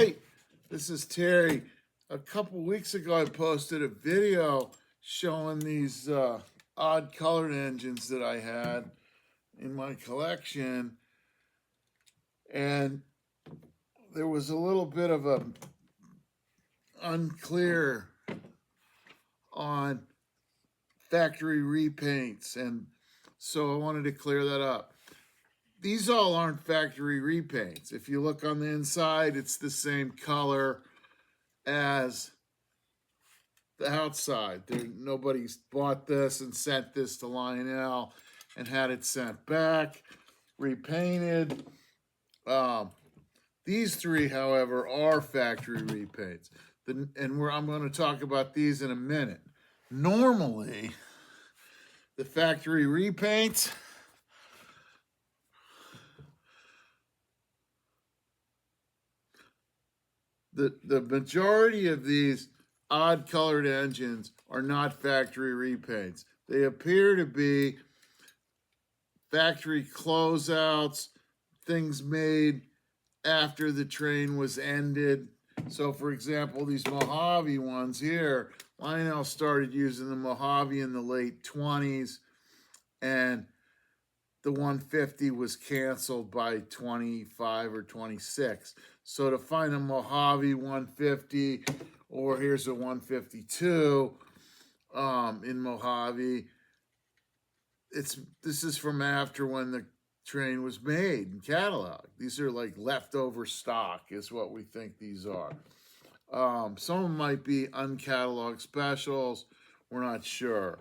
Hey, this is Terry. A couple weeks ago, I posted a video showing these odd colored engines that I had in my collection, and there was a little bit of a unclear on factory repaints, and so I wanted to clear that up. These all aren't factory repaints. If you look on the inside, it's the same color as the outside. Nobody's bought this and sent this to Lionel and had it sent back, repainted. These three, however, are factory repaints. I'm going to talk about these in a minute. Normally, the factory repaints the majority of these odd colored engines are not factory repaints. They appear to be factory closeouts, things made after the train was ended. So for example, these Mojave ones here, Lionel started using the Mojave in the late 20s, and the 150 was canceled by 25 or 26. So to find a Mojave 150, or here's a 152 in Mojave, this is from after when the train was made and cataloged. These are like leftover stock is what we think these are. Some of them might be uncatalogued specials. We're not sure.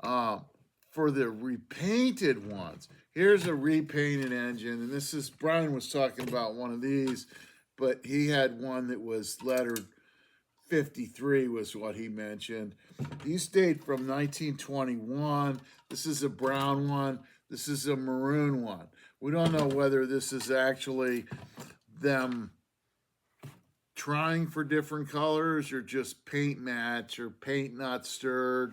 For the repainted ones, here's a repainted engine, and this is, Brian was talking about one of these, but he had one that was lettered 53 was what he mentioned. These date from 1921. This is a brown one. This is a maroon one. We don't know whether this is actually them trying for different colors or just paint match or paint not stirred.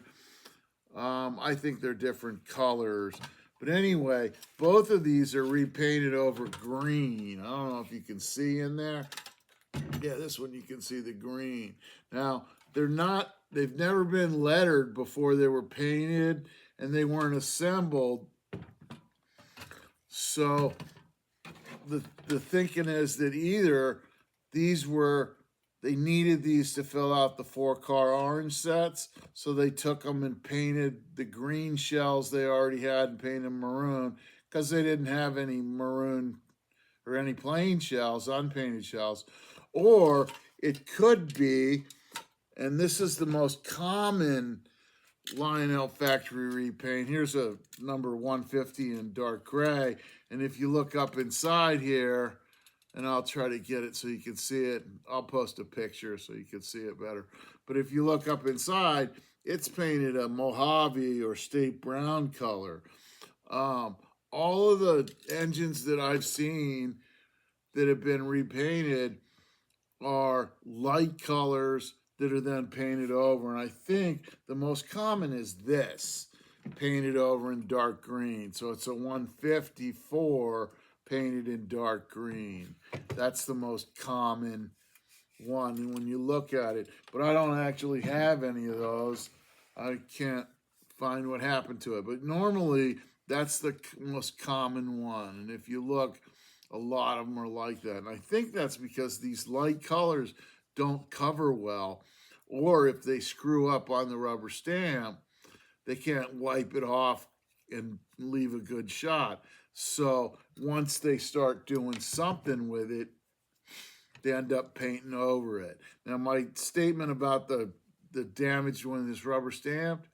I think they're different colors. But anyway, both of these are repainted over green. I don't know if you can see in there. Yeah, this one you can see the green. Now, they've never been lettered before they were painted, and they weren't assembled. So the thinking is that either they needed these to fill out the 4-car orange sets, so they took them and painted the green shells they already had and painted maroon, because they didn't have any maroon or any plain shells, unpainted shells. Or it could be, and this is the most common Lionel factory repaint. Here's a number 150 in dark gray, and if you look up inside here, and I'll try to get it so you can see it. I'll post a picture so you can see it better. But if you look up inside, it's painted a Mojave or state brown color. All of the engines that I've seen that have been repainted are light colors that are then painted over. And I think the most common is this, painted over in dark green. So it's a 154 painted in dark green. That's the most common one when you look at it. But I don't actually have any of those. I can't find what happened to it. But normally, that's the most common one. And if you look, a lot of them are like that. And I think that's because these light colors don't cover well. Or if they screw up on the rubber stamp, they can't wipe it off and leave a good shot. So once they start doing something with it, they end up painting over it. Now, my statement about the damage when it's rubber stamped,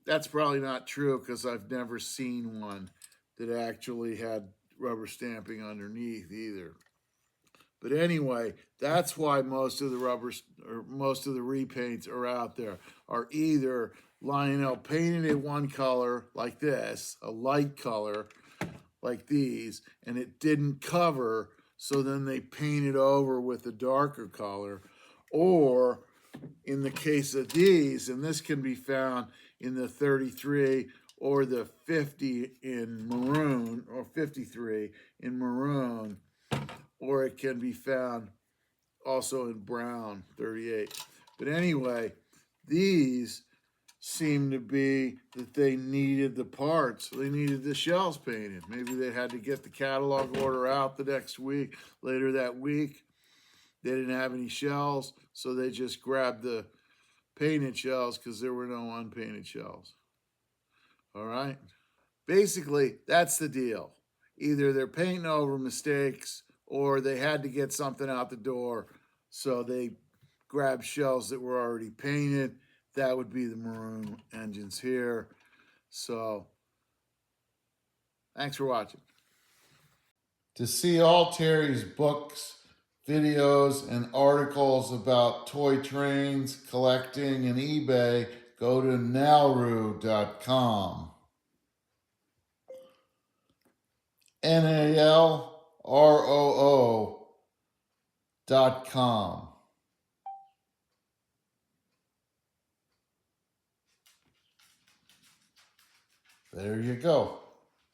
that's probably not true, because I've never seen one that actually had rubber stamping underneath either. But anyway, that's why most of the repaints are out there are either Lionel painted it one color like this, a light color like these, and it didn't cover, so then they painted over with a darker color. Or in the case of these, and this can be found in the 33 or the 50 in maroon, or 53 in maroon, or it can be found also in brown, 38. But anyway, these seem to be that they needed the parts. They needed the shells painted. Maybe they had to get the catalog order out the next week. Later that week, they didn't have any shells, so they just grabbed the painted shells because there were no unpainted shells. All right? Basically, that's the deal. Either they're painting over mistakes or they had to get something out the door, so they grabbed shells that were already painted. That would be the maroon engines here. So, thanks for watching. To see all Terry's books, videos, and articles about toy trains, collecting, and eBay, go to nalroo.com. NALROO.com. There you go.